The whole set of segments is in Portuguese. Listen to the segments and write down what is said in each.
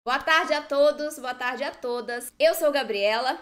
Boa tarde a todos, boa tarde a todas. Eu sou Gabriela,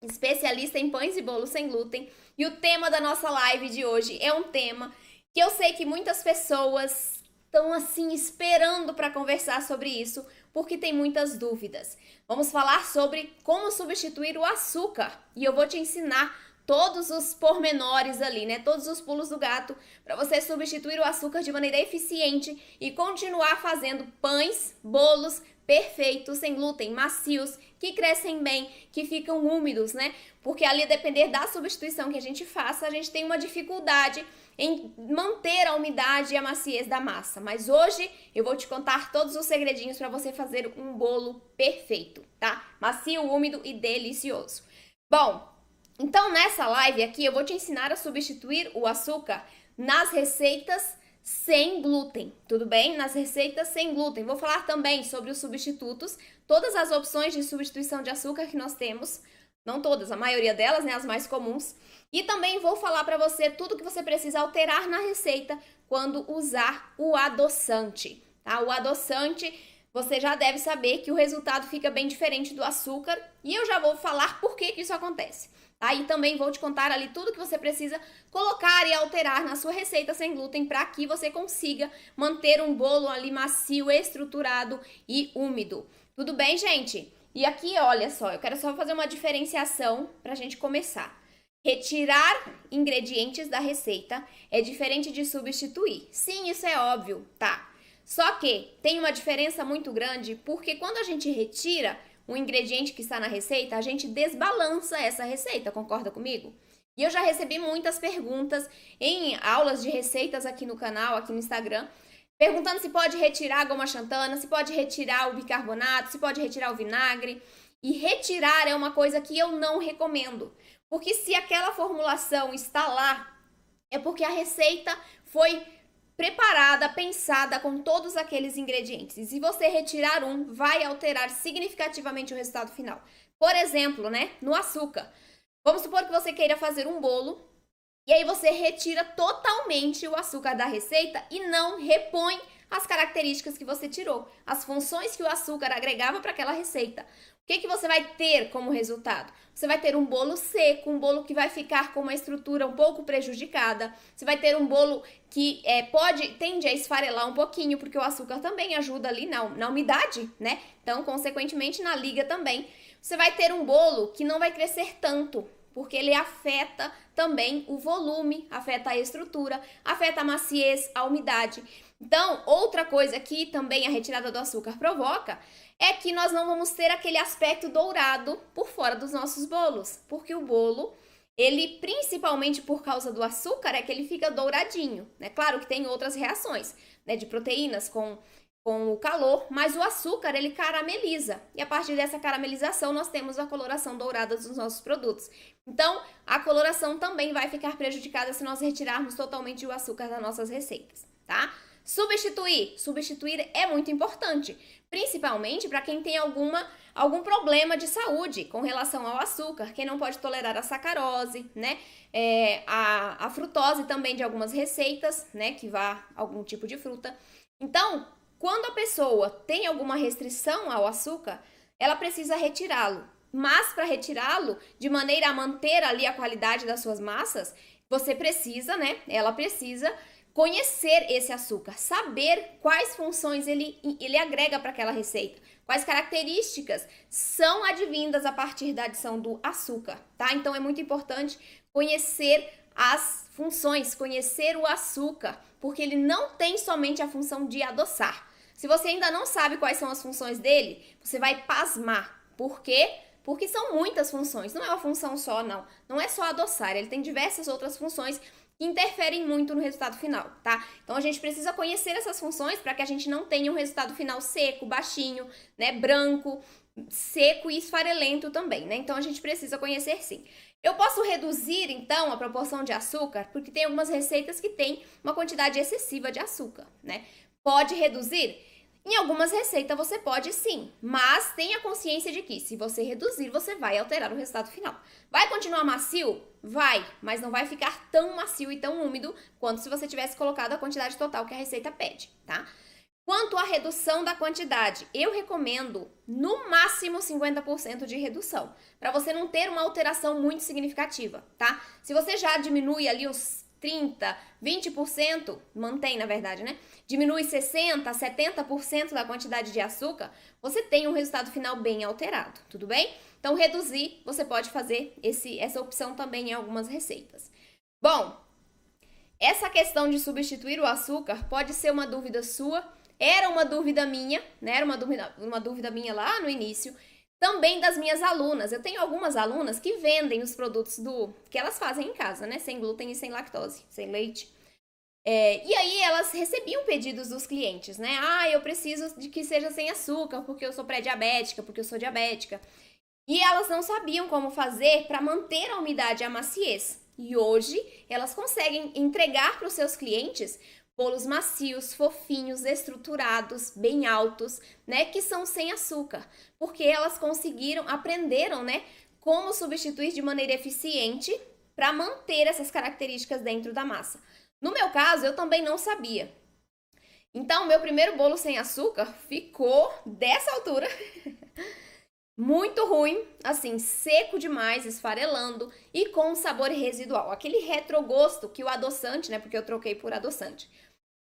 especialista em pães e bolos sem glúten, e o tema da nossa live de hoje é um tema que eu sei que muitas pessoas estão assim esperando para conversar sobre isso, porque tem muitas dúvidas. Vamos falar sobre como substituir o açúcar, e eu vou te ensinar todos os pormenores ali, né? Todos os pulos do gato para você substituir o açúcar de maneira eficiente e continuar fazendo pães, bolos perfeitos, sem glúten, macios, que crescem bem, que ficam úmidos, né? Porque ali, a depender da substituição que a gente faça, a gente tem uma dificuldade em manter a umidade e a maciez da massa. Mas hoje eu vou te contar todos os segredinhos para você fazer um bolo perfeito, tá? Macio, úmido e delicioso. Bom, então nessa live aqui eu vou te ensinar a substituir o açúcar nas receitas sem glúten, tudo bem? Nas receitas sem glúten. Vou falar também sobre os substitutos, todas as opções de substituição de açúcar que nós temos, não todas, a maioria delas, né, as mais comuns. E também vou falar para você tudo que você precisa alterar na receita quando usar o adoçante, tá? O adoçante, você já deve saber que o resultado fica bem diferente do açúcar, e eu já vou falar por que isso acontece. Tá? E também vou te contar ali tudo que você precisa colocar e alterar na sua receita sem glúten para que você consiga manter um bolo ali macio, estruturado e úmido. Tudo bem, gente? E aqui, olha só, eu quero só fazer uma diferenciação para a gente começar. Retirar ingredientes da receita é diferente de substituir. Sim, isso é óbvio, tá? Só que tem uma diferença muito grande porque quando a gente retira um ingrediente que está na receita, a gente desbalança essa receita, concorda comigo? E eu já recebi muitas perguntas em aulas de receitas aqui no canal, aqui no Instagram, perguntando se pode retirar a goma xantana, se pode retirar o bicarbonato, se pode retirar o vinagre. E retirar é uma coisa que eu não recomendo, porque se aquela formulação está lá, é porque a receita foi preparada, pensada com todos aqueles ingredientes. E se você retirar um, vai alterar significativamente o resultado final. Por exemplo, né, no açúcar. Vamos supor que você queira fazer um bolo e aí você retira totalmente o açúcar da receita e não repõe as características que você tirou, as funções que o açúcar agregava para aquela receita. O que você vai ter como resultado? Você vai ter um bolo seco, um bolo que vai ficar com uma estrutura um pouco prejudicada. Você vai ter um bolo que tende a esfarelar um pouquinho, porque o açúcar também ajuda ali na umidade, né? Então, consequentemente, na liga também. Você vai ter um bolo que não vai crescer tanto, porque ele afeta também o volume, afeta a estrutura, afeta a maciez, a umidade. Então, outra coisa que também a retirada do açúcar provoca é que nós não vamos ter aquele aspecto dourado por fora dos nossos bolos, porque o bolo, ele principalmente por causa do açúcar, é que ele fica douradinho, né? Claro que tem outras reações, né, de proteínas com o calor, mas o açúcar ele carameliza, e a partir dessa caramelização nós temos a coloração dourada dos nossos produtos. Então, a coloração também vai ficar prejudicada se nós retirarmos totalmente o açúcar das nossas receitas, tá? Substituir é muito importante, principalmente para quem tem algum problema de saúde com relação ao açúcar, quem não pode tolerar a sacarose, né? A frutose também de algumas receitas, né? Que vá algum tipo de fruta. Então, quando a pessoa tem alguma restrição ao açúcar, ela precisa retirá-lo. Mas para retirá-lo, de maneira a manter ali a qualidade das suas massas, você precisa, né? Ela precisa conhecer esse açúcar, saber quais funções ele agrega para aquela receita, quais características são advindas a partir da adição do açúcar, tá? Então é muito importante conhecer as funções, conhecer o açúcar, porque ele não tem somente a função de adoçar. Se você ainda não sabe quais são as funções dele, você vai pasmar. Por quê? Porque são muitas funções, não é uma função só, não. Não é só adoçar, ele tem diversas outras funções que interferem muito no resultado final, tá? Então a gente precisa conhecer essas funções para que a gente não tenha um resultado final seco, baixinho, né, branco, seco e esfarelento também, né? Então a gente precisa conhecer sim. Eu posso reduzir então a proporção de açúcar, porque tem algumas receitas que têm uma quantidade excessiva de açúcar, né? Pode reduzir? Em algumas receitas você pode sim, mas tenha consciência de que se você reduzir, você vai alterar o resultado final. Vai continuar macio? Vai, mas não vai ficar tão macio e tão úmido quanto se você tivesse colocado a quantidade total que a receita pede, tá? Quanto à redução da quantidade, eu recomendo no máximo 50% de redução, para você não ter uma alteração muito significativa, tá? Se você já diminui ali uns 30, 20%, mantém na verdade, né? Diminui 60, 70% da quantidade de açúcar, você tem um resultado final bem alterado, tudo bem? Então, reduzir, você pode fazer essa opção também em algumas receitas. Bom, essa questão de substituir o açúcar pode ser uma dúvida sua, era uma dúvida minha, né? Era uma dúvida minha lá no início, também das minhas alunas. Eu tenho algumas alunas que vendem os produtos que elas fazem em casa, né? Sem glúten e sem lactose, sem leite. E aí elas recebiam pedidos dos clientes, né? Ah, eu preciso de que seja sem açúcar, porque eu sou pré-diabética, porque eu sou diabética. E elas não sabiam como fazer para manter a umidade e a maciez. E hoje elas conseguem entregar para os seus clientes bolos macios, fofinhos, estruturados, bem altos, né, que são sem açúcar, porque elas aprenderam, né, como substituir de maneira eficiente para manter essas características dentro da massa. No meu caso, eu também não sabia. Então, meu primeiro bolo sem açúcar ficou dessa altura, muito ruim, assim, seco demais, esfarelando e com um sabor residual. Aquele retrogosto que o adoçante, né, porque eu troquei por adoçante.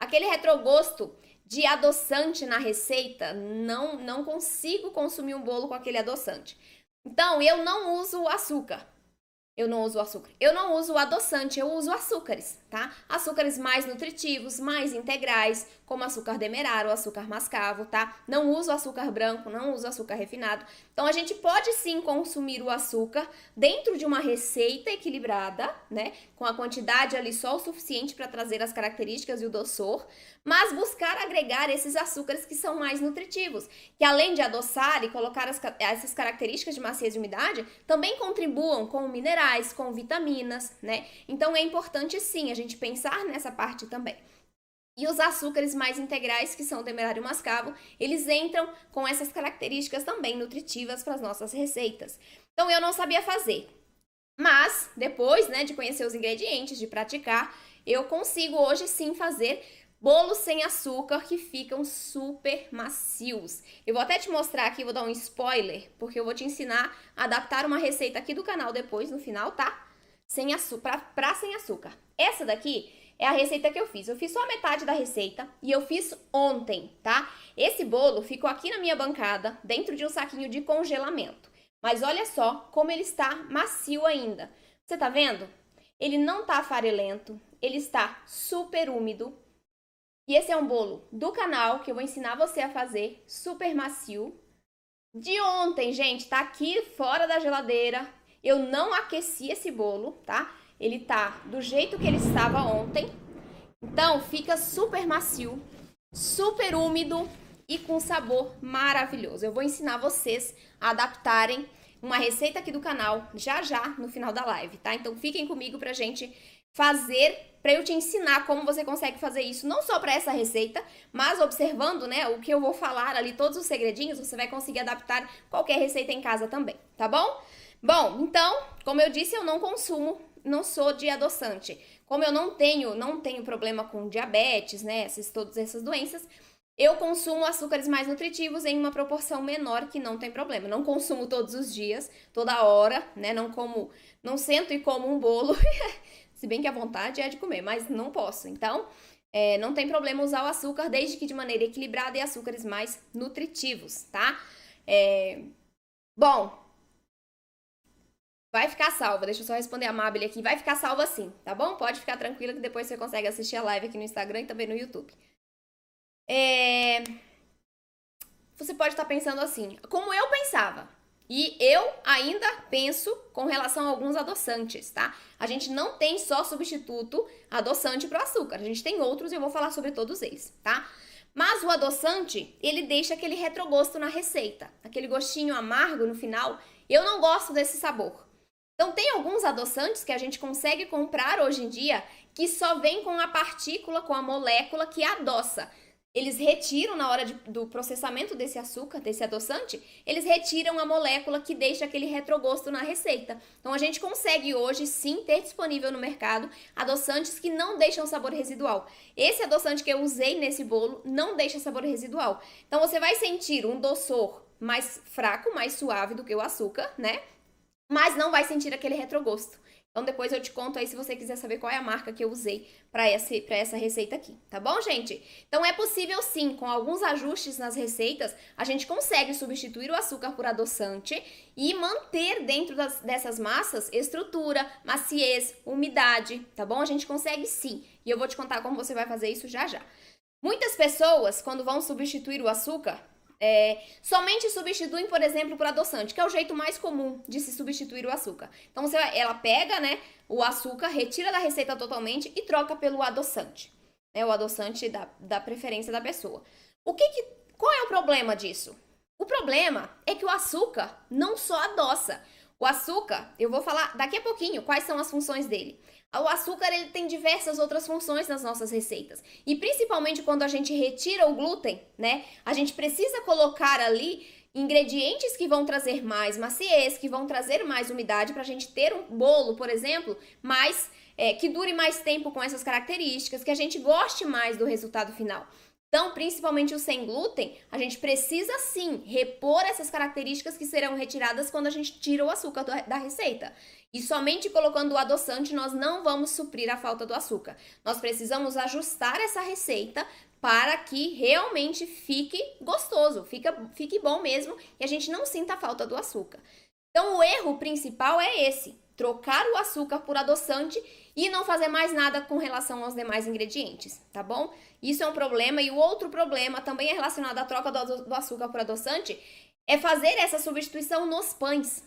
Aquele retrogosto de adoçante na receita, não consigo consumir um bolo com aquele adoçante. Então, eu não uso açúcar. Eu não uso o adoçante, eu uso açúcares, tá? Açúcares mais nutritivos, mais integrais, como açúcar demerara ou açúcar mascavo, tá? Não uso açúcar branco, não uso açúcar refinado. Então, a gente pode sim consumir o açúcar dentro de uma receita equilibrada, né? Com a quantidade ali só o suficiente para trazer as características e o doçor, mas buscar agregar esses açúcares que são mais nutritivos, que além de adoçar e colocar essas características de maciez e umidade, também contribuam com minerais, com vitaminas, né? Então é importante sim a gente pensar nessa parte também. E os açúcares mais integrais, que são o demerara e o mascavo, eles entram com essas características também nutritivas para as nossas receitas. Então eu não sabia fazer, mas depois, né, de conhecer os ingredientes, de praticar, eu consigo hoje sim fazer bolos sem açúcar que ficam super macios. Eu vou até te mostrar aqui, vou dar um spoiler, porque eu vou te ensinar a adaptar uma receita aqui do canal depois, no final, tá? Sem açúcar, pra sem açúcar. Essa daqui é a receita que eu fiz. Eu fiz só metade da receita e eu fiz ontem, tá? Esse bolo ficou aqui na minha bancada, dentro de um saquinho de congelamento. Mas olha só como ele está macio ainda. Você tá vendo? Ele não tá farelento, ele está super úmido. E esse é um bolo do canal que eu vou ensinar você a fazer, super macio. De ontem, gente, tá aqui fora da geladeira. Eu não aqueci esse bolo, tá? Ele tá do jeito que ele estava ontem. Então, fica super macio, super úmido e com sabor maravilhoso. Eu vou ensinar vocês a adaptarem uma receita aqui do canal já no final da live, tá? Então, fiquem comigo pra gente fazer, para eu te ensinar como você consegue fazer isso, não só para essa receita, mas observando, né, o que eu vou falar ali, todos os segredinhos, você vai conseguir adaptar qualquer receita em casa também, tá bom? Bom, então, como eu disse, eu não consumo, não sou de adoçante. Como eu não tenho problema com diabetes, né, todas essas doenças, eu consumo açúcares mais nutritivos em uma proporção menor que não tem problema. Não consumo todos os dias, toda hora, né, não sento e como um bolo. Se bem que a vontade é de comer, mas não posso. Então, não tem problema usar o açúcar, desde que de maneira equilibrada e açúcares mais nutritivos, tá? Bom, vai ficar salva. Deixa eu só responder a Mabel aqui. Vai ficar salva sim, tá bom? Pode ficar tranquila que depois você consegue assistir a live aqui no Instagram e também no YouTube. Você pode estar pensando assim, como eu pensava. E eu ainda penso com relação a alguns adoçantes, tá? A gente não tem só substituto adoçante para o açúcar. A gente tem outros e eu vou falar sobre todos eles, tá? Mas o adoçante, ele deixa aquele retrogosto na receita. Aquele gostinho amargo no final. Eu não gosto desse sabor. Então, tem alguns adoçantes que a gente consegue comprar hoje em dia que só vem com a partícula, com a molécula que adoça. eles retiram, na hora do processamento desse açúcar, desse adoçante, eles retiram a molécula que deixa aquele retrogosto na receita. Então, a gente consegue hoje, sim, ter disponível no mercado adoçantes que não deixam sabor residual. Esse adoçante que eu usei nesse bolo não deixa sabor residual. Então, você vai sentir um doçor mais fraco, mais suave do que o açúcar, né? Mas não vai sentir aquele retrogosto. Então, depois eu te conto aí se você quiser saber qual é a marca que eu usei para essa receita aqui, tá bom, gente? Então, é possível sim, com alguns ajustes nas receitas, a gente consegue substituir o açúcar por adoçante e manter dentro dessas massas estrutura, maciez, umidade, tá bom? A gente consegue sim, e eu vou te contar como você vai fazer isso já já. Muitas pessoas, quando vão substituir o açúcar, somente substituem, por exemplo, por adoçante, que é o jeito mais comum de se substituir o açúcar. Então, ela pega, né, o açúcar, retira da receita totalmente e troca pelo adoçante, né, o adoçante da preferência da pessoa. Qual é o problema disso? O problema é que o açúcar não só adoça. O açúcar, eu vou falar daqui a pouquinho quais são as funções dele. O açúcar, ele tem diversas outras funções nas nossas receitas. E principalmente quando a gente retira o glúten, né? A gente precisa colocar ali ingredientes que vão trazer mais maciez, que vão trazer mais umidade para a gente ter um bolo, por exemplo, que dure mais tempo com essas características, que a gente goste mais do resultado final. Então, principalmente o sem glúten, a gente precisa sim repor essas características que serão retiradas quando a gente tira o açúcar da receita. E somente colocando o adoçante nós não vamos suprir a falta do açúcar. Nós precisamos ajustar essa receita para que realmente fique gostoso, fique bom mesmo e a gente não sinta a falta do açúcar. Então, o erro principal é esse: trocar o açúcar por adoçante e não fazer mais nada com relação aos demais ingredientes, tá bom? Isso é um problema. E o outro problema também é relacionado à troca do açúcar por adoçante, é fazer essa substituição nos pães,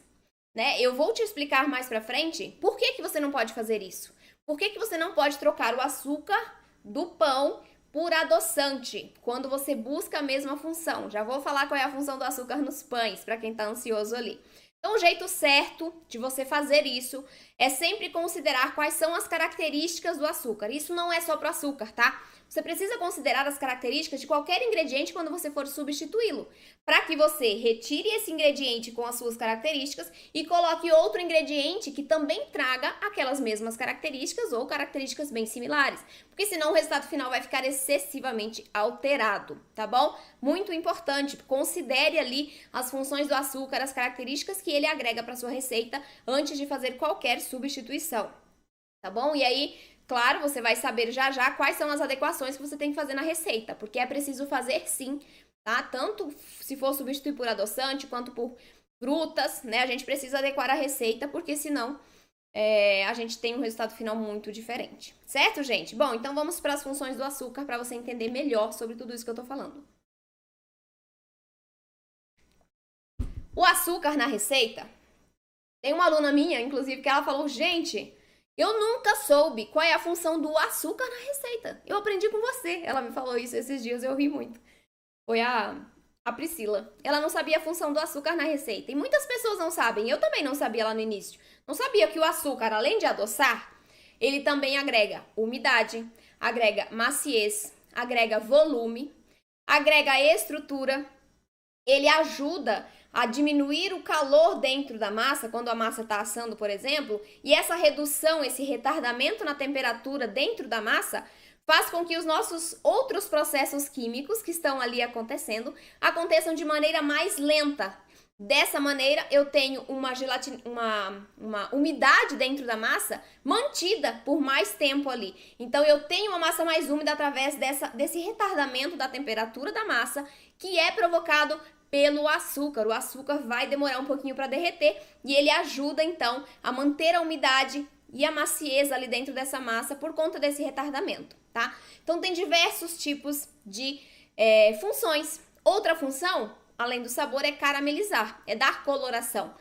né? Eu vou te explicar mais pra frente por que você não pode fazer isso. Por que você não pode trocar o açúcar do pão por adoçante, quando você busca a mesma função. Já vou falar qual é a função do açúcar nos pães, para quem tá ansioso ali. Então, o jeito certo de você fazer isso é sempre considerar quais são as características do açúcar. Isso não é só para o açúcar, tá? Você precisa considerar as características de qualquer ingrediente quando você for substituí-lo, para que você retire esse ingrediente com as suas características e coloque outro ingrediente que também traga aquelas mesmas características ou características bem similares, porque senão o resultado final vai ficar excessivamente alterado, tá bom? Muito importante, considere ali as funções do açúcar, as características que ele agrega para sua receita antes de fazer qualquer substituição, tá bom? E aí, claro, você vai saber já já quais são as adequações que você tem que fazer na receita, porque é preciso fazer sim, tá? Tanto se for substituir por adoçante, quanto por frutas, né? A gente precisa adequar a receita, porque senão a gente tem um resultado final muito diferente. Certo, gente? Bom, então vamos para as funções do açúcar para você entender melhor sobre tudo isso que eu tô falando. O açúcar na receita, tem uma aluna minha, inclusive, que ela falou: gente, eu nunca soube qual é a função do açúcar na receita. Eu aprendi com você. Ela me falou isso esses dias, eu ri muito. Foi a Priscila. Ela não sabia a função do açúcar na receita. E muitas pessoas não sabem. Eu também não sabia lá no início. Não sabia que o açúcar, além de adoçar, ele também agrega umidade, agrega maciez, agrega volume, agrega estrutura. Ele ajuda a diminuir o calor dentro da massa, quando a massa está assando, por exemplo, e essa redução, esse retardamento na temperatura dentro da massa faz com que os nossos outros processos químicos que estão ali acontecendo aconteçam de maneira mais lenta. Dessa maneira, eu tenho uma umidade dentro da massa mantida por mais tempo ali. Então, eu tenho uma massa mais úmida através desse retardamento da temperatura da massa, que é provocado pelo açúcar. O açúcar vai demorar um pouquinho para derreter e ele ajuda, então, a manter a umidade e a maciez ali dentro dessa massa por conta desse retardamento, tá? Então, tem diversos tipos de funções. Outra função, além do sabor, é caramelizar, é dar coloração.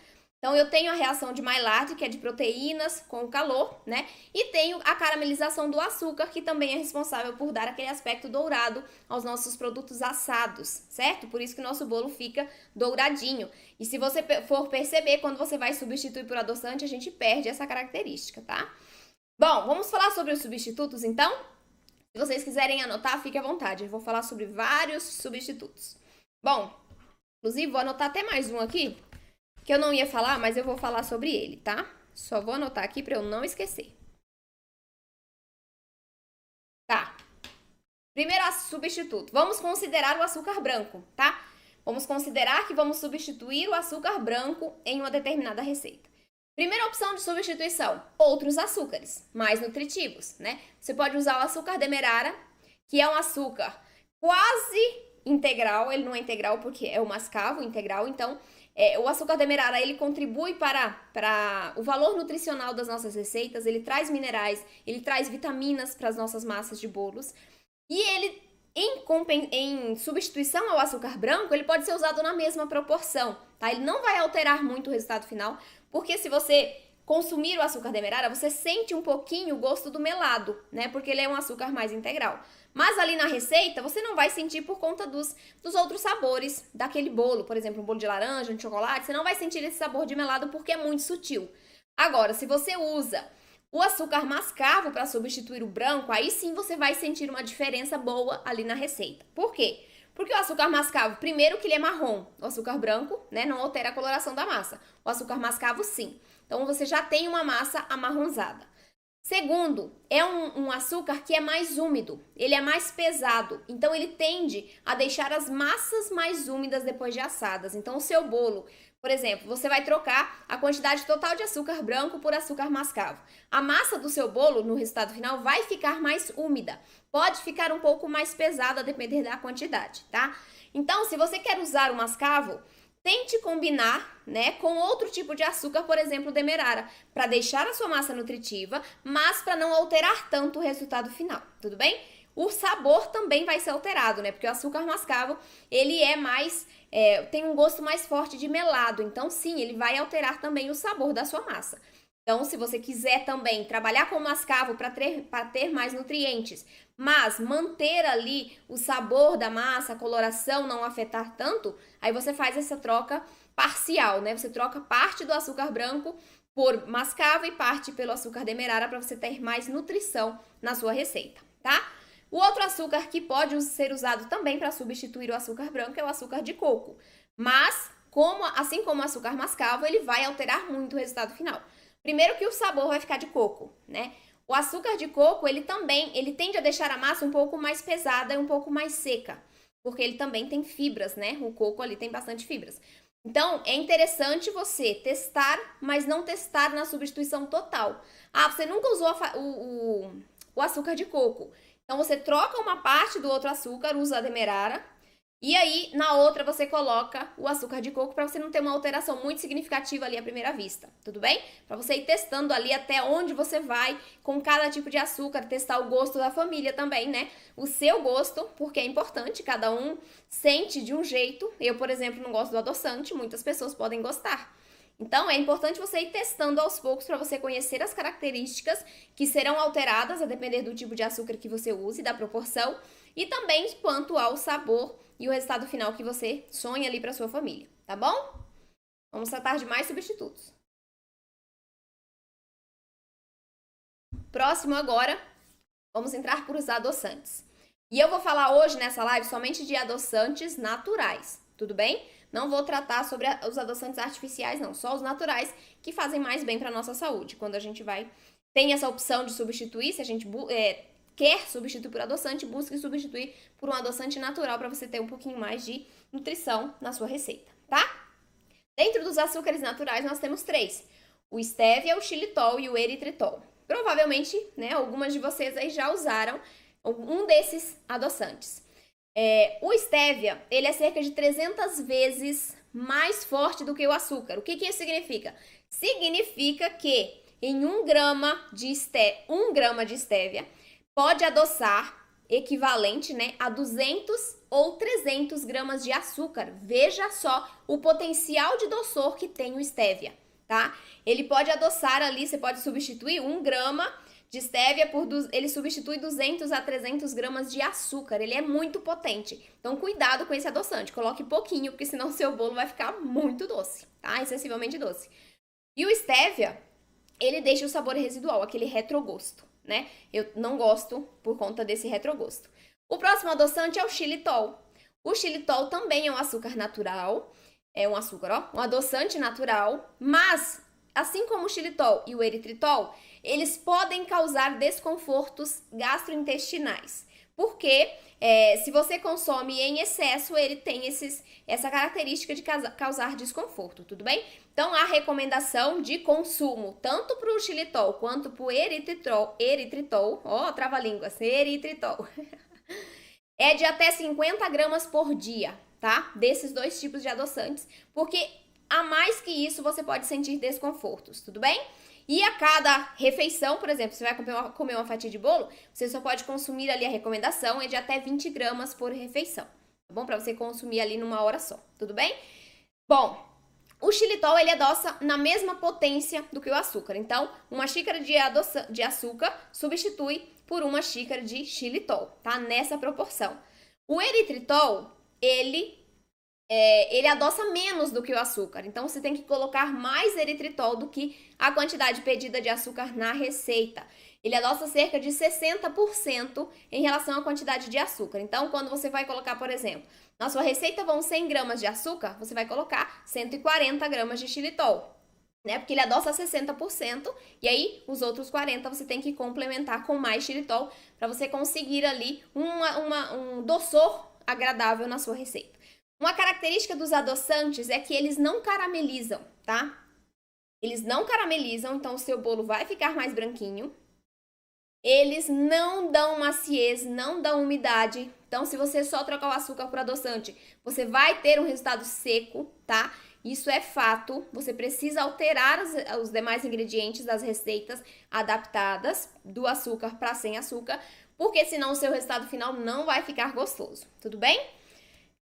Então, eu tenho a reação de Maillard, que é de proteínas com o calor, né? E tenho a caramelização do açúcar, que também é responsável por dar aquele aspecto dourado aos nossos produtos assados, certo? Por isso que o nosso bolo fica douradinho. E se você for perceber, quando você vai substituir por adoçante, a gente perde essa característica, tá? Bom, vamos falar sobre os substitutos, então? Se vocês quiserem anotar, fique à vontade. Eu vou falar sobre vários substitutos. Bom, inclusive vou anotar até mais um aqui, que eu não ia falar, mas eu vou falar sobre ele, tá? Só vou anotar aqui para eu não esquecer. Tá. Primeiro substituto. Vamos considerar o açúcar branco, tá? Vamos considerar que vamos substituir o açúcar branco em uma determinada receita. Primeira opção de substituição, outros açúcares, mais nutritivos, né? Você pode usar o açúcar demerara, que é um açúcar quase integral, ele não é integral porque é o mascavo integral, então o açúcar demerara, ele contribui para o valor nutricional das nossas receitas, ele traz minerais, ele traz vitaminas para as nossas massas de bolos, e ele, em substituição ao açúcar branco, ele pode ser usado na mesma proporção, tá? Ele não vai alterar muito o resultado final, porque se você consumir o açúcar demerara, você sente um pouquinho o gosto do melado, né? Porque ele é um açúcar mais integral. Mas ali na receita, você não vai sentir por conta dos outros sabores daquele bolo. Por exemplo, um bolo de laranja, de chocolate, você não vai sentir esse sabor de melado porque é muito sutil. Agora, se você usa o açúcar mascavo para substituir o branco, aí sim você vai sentir uma diferença boa ali na receita. Por quê? Porque o açúcar mascavo, primeiro que ele é marrom, o açúcar branco, né, não altera a coloração da massa. O açúcar mascavo, sim. Então, você já tem uma massa amarronzada. Segundo, é um açúcar que é mais úmido, ele é mais pesado, então ele tende a deixar as massas mais úmidas depois de assadas. Então, o seu bolo, por exemplo, você vai trocar a quantidade total de açúcar branco por açúcar mascavo. A massa do seu bolo, no resultado final, vai ficar mais úmida. Pode ficar um pouco mais pesada, a depender da quantidade, tá? Então, se você quer usar o mascavo, tente combinar, né, com outro tipo de açúcar, por exemplo, o demerara, para deixar a sua massa nutritiva, mas para não alterar tanto o resultado final, tudo bem? O sabor também vai ser alterado, né, porque o açúcar mascavo, ele é mais, tem um gosto mais forte de melado, então sim, ele vai alterar também o sabor da sua massa. Então, se você quiser também trabalhar com mascavo para ter mais nutrientes, mas manter ali o sabor da massa, a coloração não afetar tanto, aí você faz essa troca parcial, né? Você troca parte do açúcar branco por mascavo e parte pelo açúcar demerara para você ter mais nutrição na sua receita, tá? O outro açúcar que pode ser usado também para substituir o açúcar branco é o açúcar de coco, mas assim como o açúcar mascavo, ele vai alterar muito o resultado final. Primeiro que o sabor vai ficar de coco, né? O açúcar de coco, ele tende a deixar a massa um pouco mais pesada e um pouco mais seca, porque ele também tem fibras, né? O coco ali tem bastante fibras. Então, é interessante você testar, mas não testar na substituição total. Ah, você nunca usou o açúcar de coco. Então, você troca uma parte do outro açúcar, usa a demerara, e aí, na outra, você coloca o açúcar de coco para você não ter uma alteração muito significativa ali à primeira vista, tudo bem? Para você ir testando ali até onde você vai com cada tipo de açúcar, testar o gosto da família também, né? O seu gosto, porque é importante, cada um sente de um jeito. Eu, por exemplo, não gosto do adoçante, muitas pessoas podem gostar. Então, é importante você ir testando aos poucos para você conhecer as características que serão alteradas a depender do tipo de açúcar que você use, da proporção, e também quanto ao sabor e o resultado final que você sonha ali para sua família, tá bom? Vamos tratar de mais substitutos. Próximo agora, vamos entrar por os adoçantes. E eu vou falar hoje nessa live somente de adoçantes naturais, tudo bem? Não vou tratar sobre os adoçantes artificiais, não. Só os naturais que fazem mais bem para nossa saúde. Quando a gente tem essa opção de substituir, se a gente quer substituir por adoçante, busque substituir por um adoçante natural para você ter um pouquinho mais de nutrição na sua receita, tá? Dentro dos açúcares naturais, nós temos 3. O stevia, o xilitol e o eritritol. Provavelmente, né, algumas de vocês aí já usaram um desses adoçantes. O stevia, ele é cerca de 300 vezes mais forte do que o açúcar. O que isso significa? Significa que em 1 grama de stevia pode adoçar equivalente, né, a 200 ou 300 gramas de açúcar. Veja só o potencial de doçor que tem o stevia, tá? Ele pode adoçar ali, você pode substituir 1 grama de stevia ele substitui 200 a 300 gramas de açúcar. Ele é muito potente. Então, cuidado com esse adoçante. Coloque pouquinho, porque senão o seu bolo vai ficar muito doce, tá? Excessivamente doce. E o stevia, ele deixa o sabor residual, aquele retrogosto, né? Eu não gosto por conta desse retrogosto. O próximo adoçante é o xilitol. O xilitol também é um açúcar natural, é um açúcar, ó, um adoçante natural, mas assim como o xilitol e o eritritol, eles podem causar desconfortos gastrointestinais. Porque se você consome em excesso, ele tem essa característica de causar desconforto, tudo bem? Então, a recomendação de consumo, tanto para o xilitol quanto para o eritritol, ó, trava-línguas, eritritol, é de até 50 gramas por dia, tá? Desses dois tipos de adoçantes, porque a mais que isso você pode sentir desconfortos, tudo bem? E a cada refeição, por exemplo, você vai comer uma fatia de bolo, você só pode consumir ali, a recomendação é de até 20 gramas por refeição, tá bom? Para você consumir ali numa hora só, tudo bem? Bom, o xilitol, ele adoça na mesma potência do que o açúcar. Então, uma xícara de açúcar substitui por uma xícara de xilitol, tá? Nessa proporção. O eritritol, ele adoça menos do que o açúcar. Então, você tem que colocar mais eritritol do que a quantidade pedida de açúcar na receita. Ele adoça cerca de 60% em relação à quantidade de açúcar. Então, quando você vai colocar, por exemplo, na sua receita vão 100 gramas de açúcar, você vai colocar 140 gramas de xilitol, né? Porque ele adoça 60%, e aí os outros 40% você tem que complementar com mais xilitol para você conseguir ali um doçor agradável na sua receita. Uma característica dos adoçantes é que eles não caramelizam, tá? Eles não caramelizam, então o seu bolo vai ficar mais branquinho. Eles não dão maciez, não dão umidade. Então, se você só trocar o açúcar por adoçante, você vai ter um resultado seco, tá? Isso é fato. Você precisa alterar os demais ingredientes das receitas adaptadas do açúcar para sem açúcar, porque senão o seu resultado final não vai ficar gostoso, tudo bem?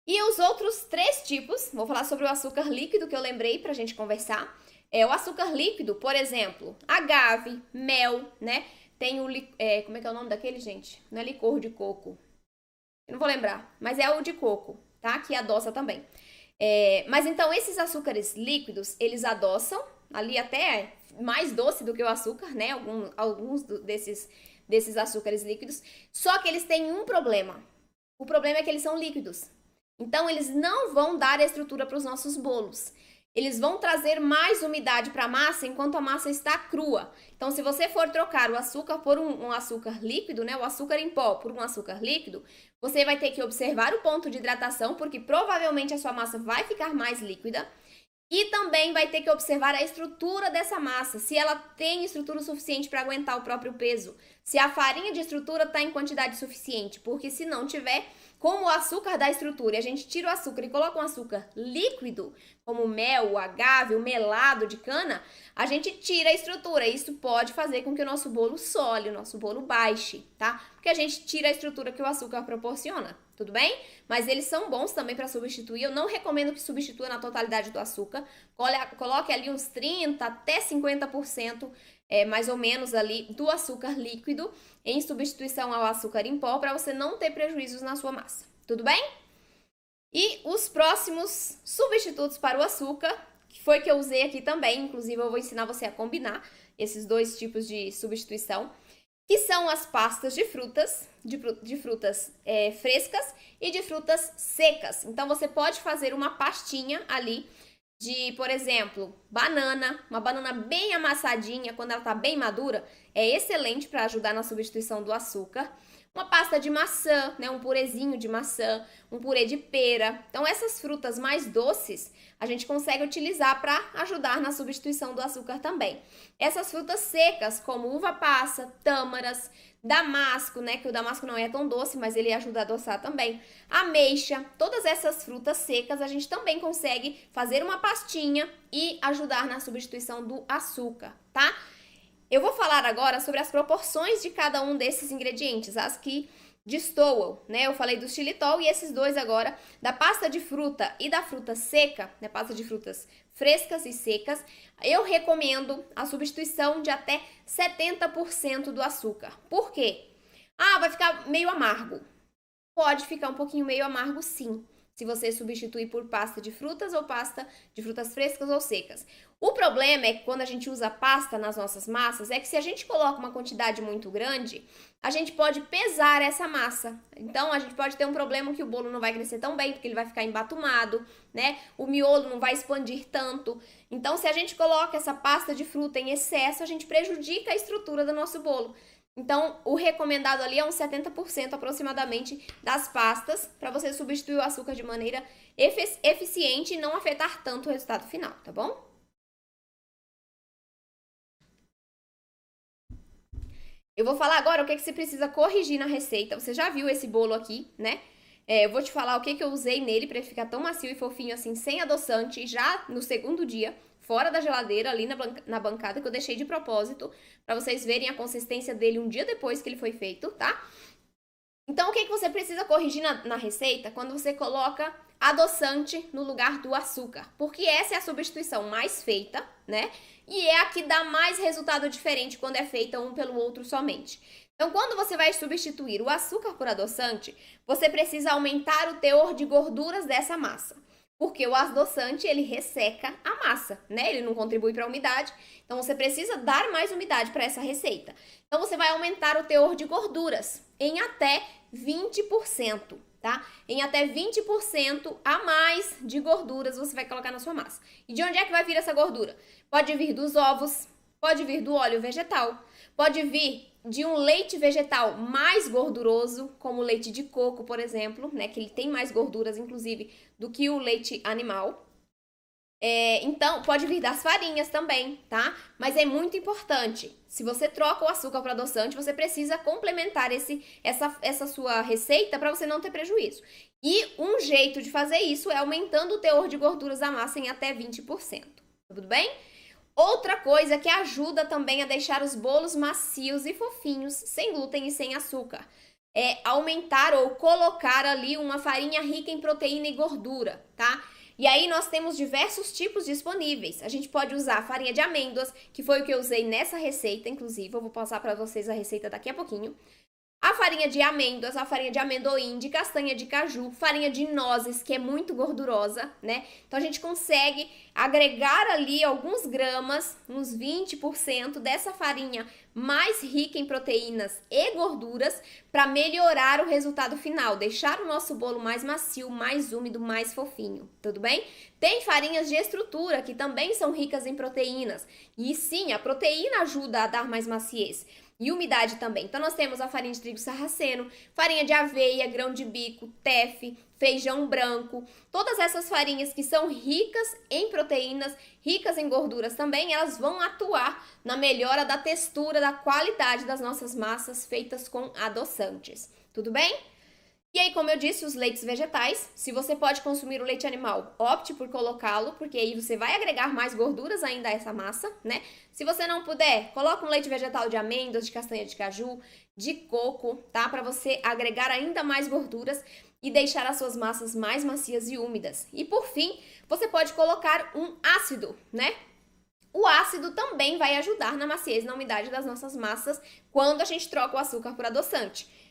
E os outros 3 tipos, vou falar sobre o açúcar líquido que eu lembrei pra gente conversar. O açúcar líquido, por exemplo, agave, mel, né? Tem o, como é que é o nome daquele, gente? Não é licor de coco. Eu não vou lembrar, mas é o de coco, tá? Que adoça também. Mas então, esses açúcares líquidos, eles adoçam, ali até mais doce do que o açúcar, né? Alguns desses açúcares líquidos. Só que eles têm um problema. O problema é que eles são líquidos. Então, eles não vão dar estrutura para os nossos bolos. Eles vão trazer mais umidade para a massa enquanto a massa está crua. Então, se você for trocar o açúcar por um açúcar líquido, né, o açúcar em pó por um açúcar líquido, você vai ter que observar o ponto de hidratação, porque provavelmente a sua massa vai ficar mais líquida. E também vai ter que observar a estrutura dessa massa, se ela tem estrutura suficiente para aguentar o próprio peso, se a farinha de estrutura está em quantidade suficiente, porque se não tiver, como o açúcar dá estrutura e a gente tira o açúcar e coloca um açúcar líquido, como o mel, o agave, o melado de cana, a gente tira a estrutura. Isso pode fazer com que o nosso bolo sole, o nosso bolo baixe, tá? Porque a gente tira a estrutura que o açúcar proporciona, tudo bem? Mas eles são bons também para substituir. Eu não recomendo que substitua na totalidade do açúcar. Coloque ali uns 30% até 50%, mais ou menos ali, do açúcar líquido em substituição ao açúcar em pó, para você não ter prejuízos na sua massa, tudo bem? E os próximos substitutos para o açúcar, que foi que eu usei aqui também, inclusive eu vou ensinar você a combinar esses 2 tipos de substituição, que são as pastas de frutas, de frutas frescas e de frutas secas. Então, você pode fazer uma pastinha ali de, por exemplo, uma banana bem amassadinha, quando ela está bem madura, é excelente para ajudar na substituição do açúcar. Uma pasta de maçã, né, um purezinho de maçã, um purê de pera. Então, essas frutas mais doces, a gente consegue utilizar para ajudar na substituição do açúcar também. Essas frutas secas, como uva passa, tâmaras, damasco, né, que o damasco não é tão doce, mas ele ajuda a adoçar também. Ameixa, todas essas frutas secas, a gente também consegue fazer uma pastinha e ajudar na substituição do açúcar, tá? Eu vou falar agora sobre as proporções de cada um desses ingredientes, as que destoam, né? Eu falei do xilitol e esses 2 agora, da pasta de fruta e da fruta seca, né? Pasta de frutas frescas e secas, eu recomendo a substituição de até 70% do açúcar. Por quê? Vai ficar meio amargo. Pode ficar um pouquinho meio amargo, sim. se você substituir por pasta de frutas ou pasta de frutas frescas ou secas. O problema é que quando a gente usa pasta nas nossas massas, é que se a gente coloca uma quantidade muito grande, a gente pode pesar essa massa. Então, a gente pode ter um problema que o bolo não vai crescer tão bem, porque ele vai ficar embatumado, né? O miolo não vai expandir tanto. Então, se a gente coloca essa pasta de fruta em excesso, a gente prejudica a estrutura do nosso bolo. Então, o recomendado ali é uns 70% aproximadamente das pastas, para você substituir o açúcar de maneira eficiente e não afetar tanto o resultado final, tá bom? Eu vou falar agora o que você precisa corrigir na receita. Você já viu esse bolo aqui, né? Eu vou te falar o que eu usei nele para ele ficar tão macio e fofinho assim, sem adoçante, já no segundo dia, fora da geladeira, ali na bancada, que eu deixei de propósito, para vocês verem a consistência dele um dia depois que ele foi feito, tá? Então, o que você precisa corrigir na receita quando você coloca adoçante no lugar do açúcar? Porque essa é a substituição mais feita, né? E é a que dá mais resultado diferente quando é feita um pelo outro somente. Então, quando você vai substituir o açúcar por adoçante, você precisa aumentar o teor de gorduras dessa massa. Porque o adoçante, ele resseca a massa, né? Ele não contribui para a umidade. Então, você precisa dar mais umidade para essa receita. Então, você vai aumentar o teor de gorduras em até 20%, tá? Em até 20% a mais de gorduras você vai colocar na sua massa. E de onde é que vai vir essa gordura? Pode vir dos ovos, pode vir do óleo vegetal, pode vir de um leite vegetal mais gorduroso, como o leite de coco, por exemplo, né? Que ele tem mais gorduras, inclusive, do que o leite animal. Então, pode vir das farinhas também, tá? Mas é muito importante. Se você troca o açúcar para adoçante, você precisa complementar essa sua receita para você não ter prejuízo. E um jeito de fazer isso é aumentando o teor de gorduras da massa em até 20%. Tudo bem? Outra coisa que ajuda também a deixar os bolos macios e fofinhos, sem glúten e sem açúcar, é aumentar ou colocar ali uma farinha rica em proteína e gordura, tá? E aí nós temos diversos tipos disponíveis. A gente pode usar farinha de amêndoas, que foi o que eu usei nessa receita, inclusive. Eu vou passar para vocês a receita daqui a pouquinho. A farinha de amêndoas, a farinha de amendoim, de castanha de caju, farinha de nozes, que é muito gordurosa, né? Então a gente consegue agregar ali alguns gramas, uns 20% dessa farinha mais rica em proteínas e gorduras para melhorar o resultado final, deixar o nosso bolo mais macio, mais úmido, mais fofinho, tudo bem? Tem farinhas de estrutura que também são ricas em proteínas. E sim, a proteína ajuda a dar mais maciez. E umidade também. Então, nós temos a farinha de trigo sarraceno, farinha de aveia, grão de bico, tefe, feijão branco. Todas essas farinhas que são ricas em proteínas, ricas em gorduras também, elas vão atuar na melhora da textura, da qualidade das nossas massas feitas com adoçantes. Tudo bem? E aí, como eu disse, os leites vegetais, se você pode consumir o leite animal, opte por colocá-lo, porque aí você vai agregar mais gorduras ainda a essa massa, né? Se você não puder, coloca um leite vegetal de amêndoas, de castanha de caju, de coco, tá? Para você agregar ainda mais gorduras e deixar as suas massas mais macias e úmidas. E por fim, você pode colocar um ácido, né? O ácido também vai ajudar na maciez e na umidade das nossas massas quando a gente troca o açúcar por adoçante.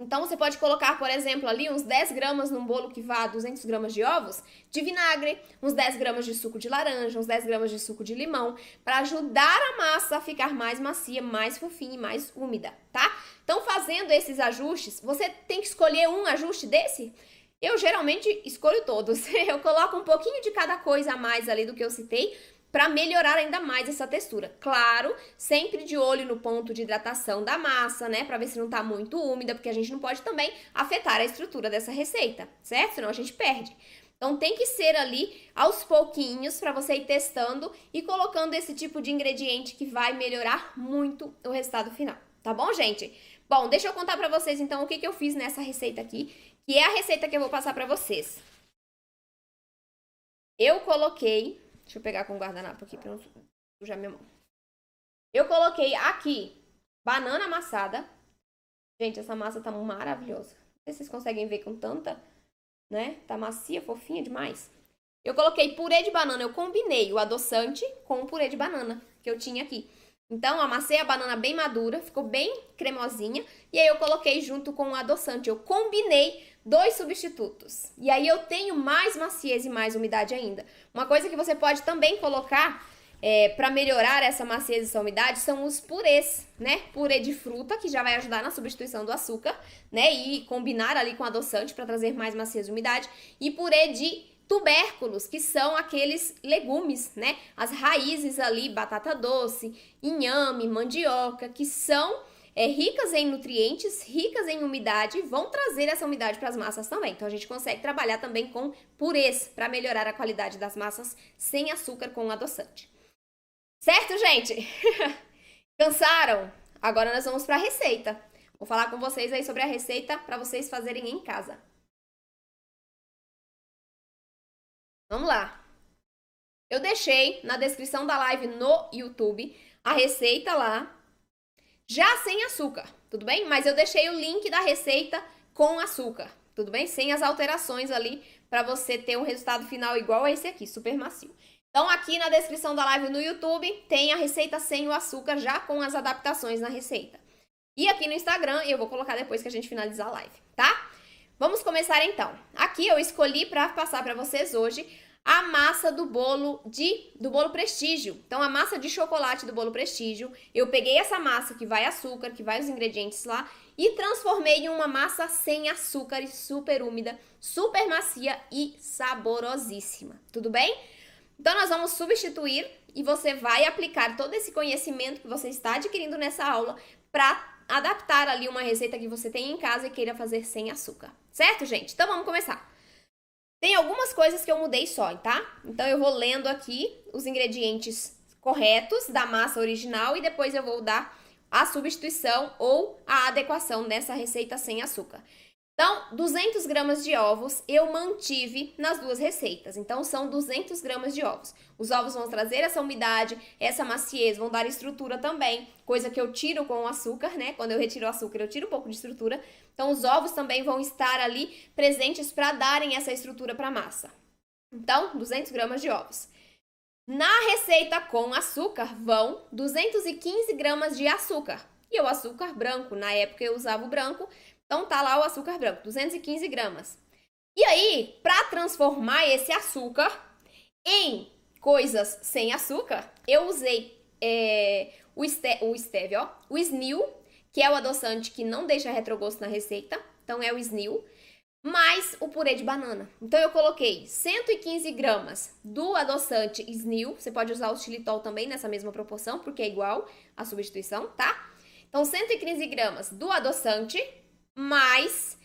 Então, você pode colocar, por exemplo, ali uns 10 gramas num bolo que vá a 200 gramas de ovos, de vinagre, uns 10 gramas de suco de laranja, uns 10 gramas de suco de limão, para ajudar a massa a ficar mais macia, mais fofinha e mais úmida, tá? Então, fazendo esses ajustes, você tem que escolher um ajuste desse? Eu geralmente escolho todos. Eu coloco um pouquinho de cada coisa a mais ali do que eu citei, para melhorar ainda mais essa textura. Claro, sempre de olho no ponto de hidratação da massa, né? Para ver se não tá muito úmida, porque a gente não pode também afetar a estrutura dessa receita, certo? Senão a gente perde. Então tem que ser ali aos pouquinhos para você ir testando e colocando esse tipo de ingrediente que vai melhorar muito o resultado final. Tá bom, gente? Bom, deixa eu contar para vocês então o que eu fiz nessa receita aqui, que é a receita que eu vou passar para vocês. Eu coloquei... Deixa eu pegar com o guardanapo aqui pra não sujar minha mão. Eu coloquei aqui banana amassada. Gente, essa massa tá maravilhosa. Não sei se vocês conseguem ver com tanta, né? Tá macia, fofinha demais. Eu coloquei purê de banana. Eu combinei o adoçante com o purê de banana que eu tinha aqui. Então, amassei a banana bem madura, ficou bem cremosinha. E aí eu coloquei junto com o adoçante. Eu combinei 2 substitutos. E aí eu tenho mais maciez e mais umidade ainda. Uma coisa que você pode também colocar para melhorar essa maciez e essa umidade são os purês, né? Purê de fruta, que já vai ajudar na substituição do açúcar, né? E combinar ali com adoçante para trazer mais maciez e umidade. E purê de tubérculos, que são aqueles legumes, né? As raízes ali, batata doce, inhame, mandioca, que são ricas em nutrientes, ricas em umidade, vão trazer essa umidade para as massas também. Então a gente consegue trabalhar também com purês para melhorar a qualidade das massas sem açúcar com adoçante. Certo, gente? Cansaram? Agora nós vamos para a receita. Vou falar com vocês aí sobre a receita para vocês fazerem em casa. Vamos lá. Eu deixei na descrição da live no YouTube a receita lá, já sem açúcar, tudo bem? Mas eu deixei o link da receita com açúcar, tudo bem? Sem as alterações ali, para você ter um resultado final igual a esse aqui, super macio. Então, aqui na descrição da live no YouTube, tem a receita sem o açúcar, já com as adaptações na receita. E aqui no Instagram, eu vou colocar depois que a gente finalizar a live, tá? Vamos começar então. Aqui eu escolhi para passar para vocês hoje a massa do bolo Prestígio. Então, a massa de chocolate do bolo Prestígio, eu peguei essa massa que vai açúcar, que vai os ingredientes lá, e transformei em uma massa sem açúcar e super úmida, super macia e saborosíssima. Tudo bem? Então, nós vamos substituir e você vai aplicar todo esse conhecimento que você está adquirindo nessa aula para adaptar ali uma receita que você tem em casa e queira fazer sem açúcar. Certo, gente? Então, vamos começar. Tem algumas coisas que eu mudei só, tá? Então, eu vou lendo aqui os ingredientes corretos da massa original e depois eu vou dar a substituição ou a adequação nessa receita sem açúcar. Então, 200 gramas de ovos eu mantive nas duas receitas. Então, são 200 gramas de ovos. Os ovos vão trazer essa umidade, essa maciez, vão dar estrutura também, coisa que eu tiro com o açúcar, né? Quando eu retiro o açúcar, eu tiro um pouco de estrutura. Então, os ovos também vão estar ali presentes para darem essa estrutura para a massa. Então, 200 gramas de ovos. Na receita com açúcar, vão 215 gramas de açúcar. E o açúcar branco, na época eu usava o branco, então tá lá o açúcar branco, 215 gramas. E aí, para transformar esse açúcar em coisas sem açúcar, eu usei o stevia, o SNIL, que é o adoçante que não deixa retrogosto na receita. Então é o SNIL, mais o purê de banana. Então eu coloquei 115 gramas do adoçante SNIL. Você pode usar o xilitol também nessa mesma proporção, porque é igual a substituição, tá? Então 115 gramas do adoçante, mais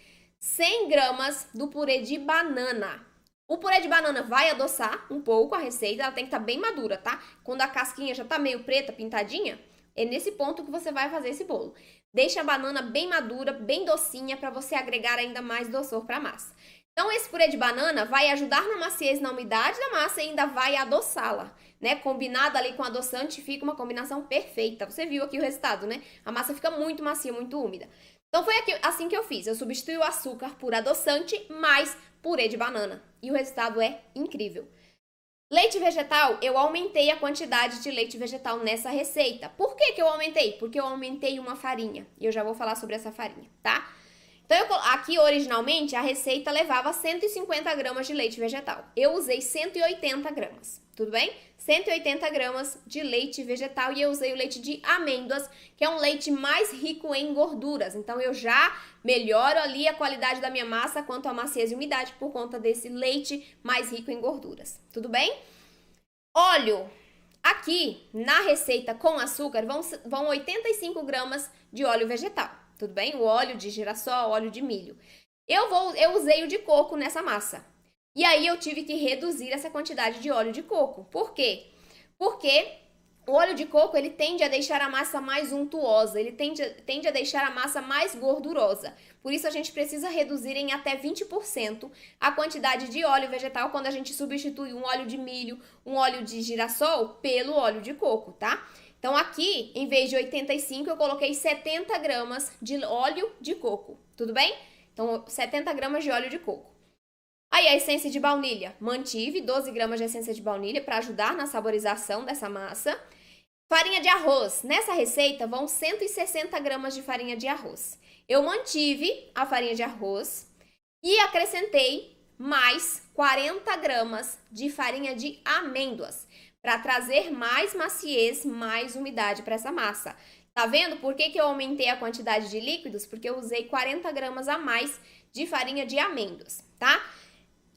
100 gramas do purê de banana. O purê de banana vai adoçar um pouco a receita, ela tem que estar bem madura, tá? Quando a casquinha já tá meio preta, pintadinha, é nesse ponto que você vai fazer esse bolo. Deixa a banana bem madura, bem docinha, para você agregar ainda mais doçor para a massa. Então, esse purê de banana vai ajudar na maciez, na umidade da massa e ainda vai adoçá-la, né? Combinado ali com adoçante, fica uma combinação perfeita. Você viu aqui o resultado, né? A massa fica muito macia, muito úmida. Então, foi assim que eu fiz. Eu substituí o açúcar por adoçante mais purê de banana. E o resultado é incrível. Leite vegetal, eu aumentei a quantidade de leite vegetal nessa receita. Por que eu aumentei? Porque eu aumentei uma farinha. E eu já vou falar sobre essa farinha, tá? Então, aqui originalmente a receita levava 150 gramas de leite vegetal. Eu usei 180 gramas, tudo bem? 180 gramas de leite vegetal e eu usei o leite de amêndoas, que é um leite mais rico em gorduras. Então, eu já melhoro ali a qualidade da minha massa quanto à maciez e umidade por conta desse leite mais rico em gorduras, tudo bem? Óleo. Aqui, na receita com açúcar, vão 85 gramas de óleo vegetal. Tudo bem? O óleo de girassol, óleo de milho. Eu usei o de coco nessa massa. E aí eu tive que reduzir essa quantidade de óleo de coco. Por quê? Porque o óleo de coco, ele tende a deixar a massa mais untuosa, ele tende a deixar a massa mais gordurosa. Por isso a gente precisa reduzir em até 20% a quantidade de óleo vegetal quando a gente substitui um óleo de milho, um óleo de girassol pelo óleo de coco, tá? Então, aqui, em vez de 85, eu coloquei 70 gramas de óleo de coco, tudo bem? Então, 70 gramas de óleo de coco. Aí, a essência de baunilha. Mantive 12 gramas de essência de baunilha para ajudar na saborização dessa massa. Farinha de arroz. Nessa receita vão 160 gramas de farinha de arroz. Eu mantive a farinha de arroz e acrescentei mais 40 gramas de farinha de amêndoas para trazer mais maciez, mais umidade para essa massa. Tá vendo por que eu aumentei a quantidade de líquidos? Porque eu usei 40 gramas a mais de farinha de amêndoas, tá?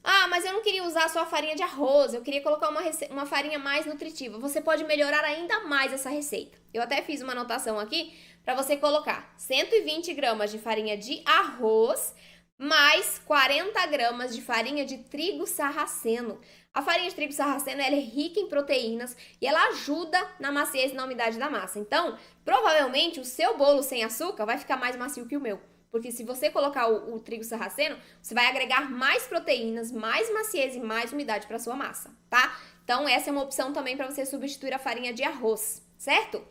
Ah, mas eu não queria usar só a farinha de arroz, eu queria colocar uma farinha mais nutritiva. Você pode melhorar ainda mais essa receita. Eu até fiz uma anotação aqui para você colocar 120 gramas de farinha de arroz mais 40 gramas de farinha de trigo sarraceno. A farinha de trigo sarraceno ela é rica em proteínas e ela ajuda na maciez e na umidade da massa. Então, provavelmente o seu bolo sem açúcar vai ficar mais macio que o meu. Porque se você colocar o trigo sarraceno, você vai agregar mais proteínas, mais maciez e mais umidade para sua massa, tá? Então, essa é uma opção também para você substituir a farinha de arroz, certo?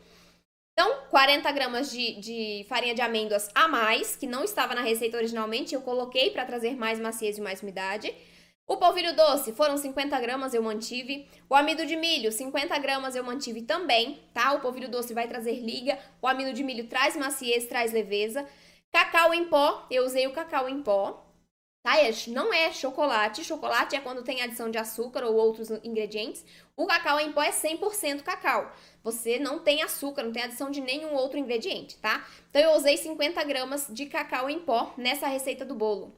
Então, 40 gramas de farinha de amêndoas a mais, que não estava na receita originalmente, eu coloquei para trazer mais maciez e mais umidade. O polvilho doce foram 50 gramas, eu mantive. O amido de milho, 50 gramas, eu mantive também, tá? O polvilho doce vai trazer liga, o amido de milho traz maciez, traz leveza. Cacau em pó, eu usei o cacau em pó, tá? Não é chocolate, chocolate é quando tem adição de açúcar ou outros ingredientes. O cacau em pó é 100% cacau, você não tem açúcar, não tem adição de nenhum outro ingrediente, tá? Então eu usei 50 gramas de cacau em pó nessa receita do bolo.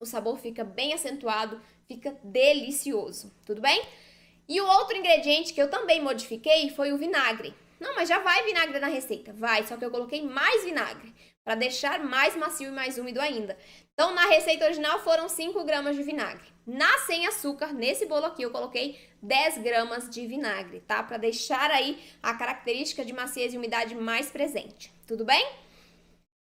O sabor fica bem acentuado, fica delicioso, tudo bem? E o outro ingrediente que eu também modifiquei foi o vinagre. Não, mas já vai vinagre na receita? Vai, só que eu coloquei mais vinagre para deixar mais macio e mais úmido ainda. Então, na receita original foram 5 gramas de vinagre. Na sem açúcar, nesse bolo aqui, eu coloquei 10 gramas de vinagre, tá? Para deixar aí a característica de maciez e umidade mais presente. Tudo bem?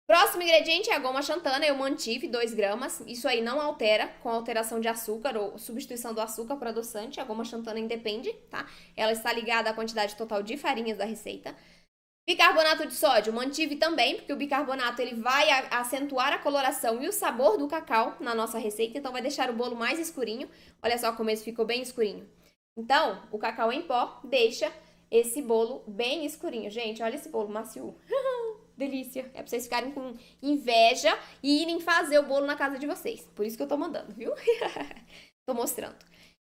Próximo ingrediente é a goma xantana, eu mantive 2 gramas. Isso aí não altera com alteração de açúcar ou substituição do açúcar por adoçante. A goma xantana independe, tá? Ela está ligada à quantidade total de farinhas da receita. Bicarbonato de sódio, mantive também, porque o bicarbonato ele vai acentuar a coloração e o sabor do cacau na nossa receita, então vai deixar o bolo mais escurinho. Olha só como esse ficou bem escurinho. Então, o cacau em pó deixa esse bolo bem escurinho. Gente, olha esse bolo macio. Delícia. É pra vocês ficarem com inveja e irem fazer o bolo na casa de vocês. Por isso que eu tô mandando, viu? Tô mostrando.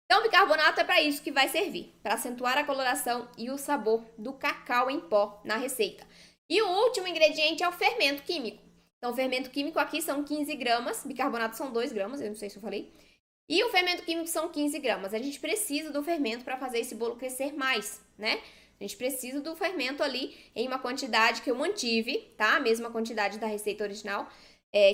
Então, o bicarbonato é para isso que vai servir, para acentuar a coloração e o sabor do cacau em pó na receita. E o último ingrediente é o fermento químico. Então, o fermento químico aqui são 15 gramas, bicarbonato são 2 gramas, eu não sei se eu falei. E o fermento químico são 15 gramas. A gente precisa do fermento para fazer esse bolo crescer mais, né? A gente precisa do fermento ali em uma quantidade que eu mantive, tá? A mesma quantidade da receita original,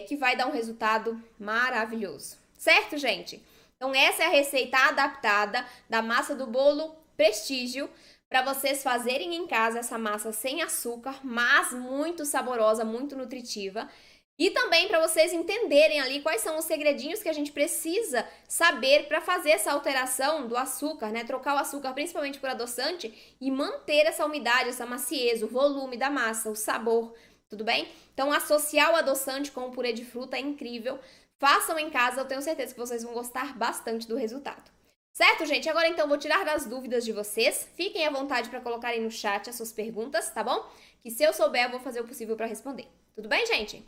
que vai dar um resultado maravilhoso. Certo, gente? Então, essa é a receita adaptada da massa do bolo Prestígio para vocês fazerem em casa essa massa sem açúcar, mas muito saborosa, muito nutritiva. E também para vocês entenderem ali quais são os segredinhos que a gente precisa saber para fazer essa alteração do açúcar, né? Trocar o açúcar principalmente por adoçante e manter essa umidade, essa maciez, o volume da massa, o sabor, tudo bem? Então, associar o adoçante com o purê de fruta é incrível. Façam em casa, eu tenho certeza que vocês vão gostar bastante do resultado. Certo, gente? Agora, então, vou tirar das dúvidas de vocês. Fiquem à vontade para colocarem no chat as suas perguntas, tá bom? Que se eu souber, eu vou fazer o possível para responder. Tudo bem, gente?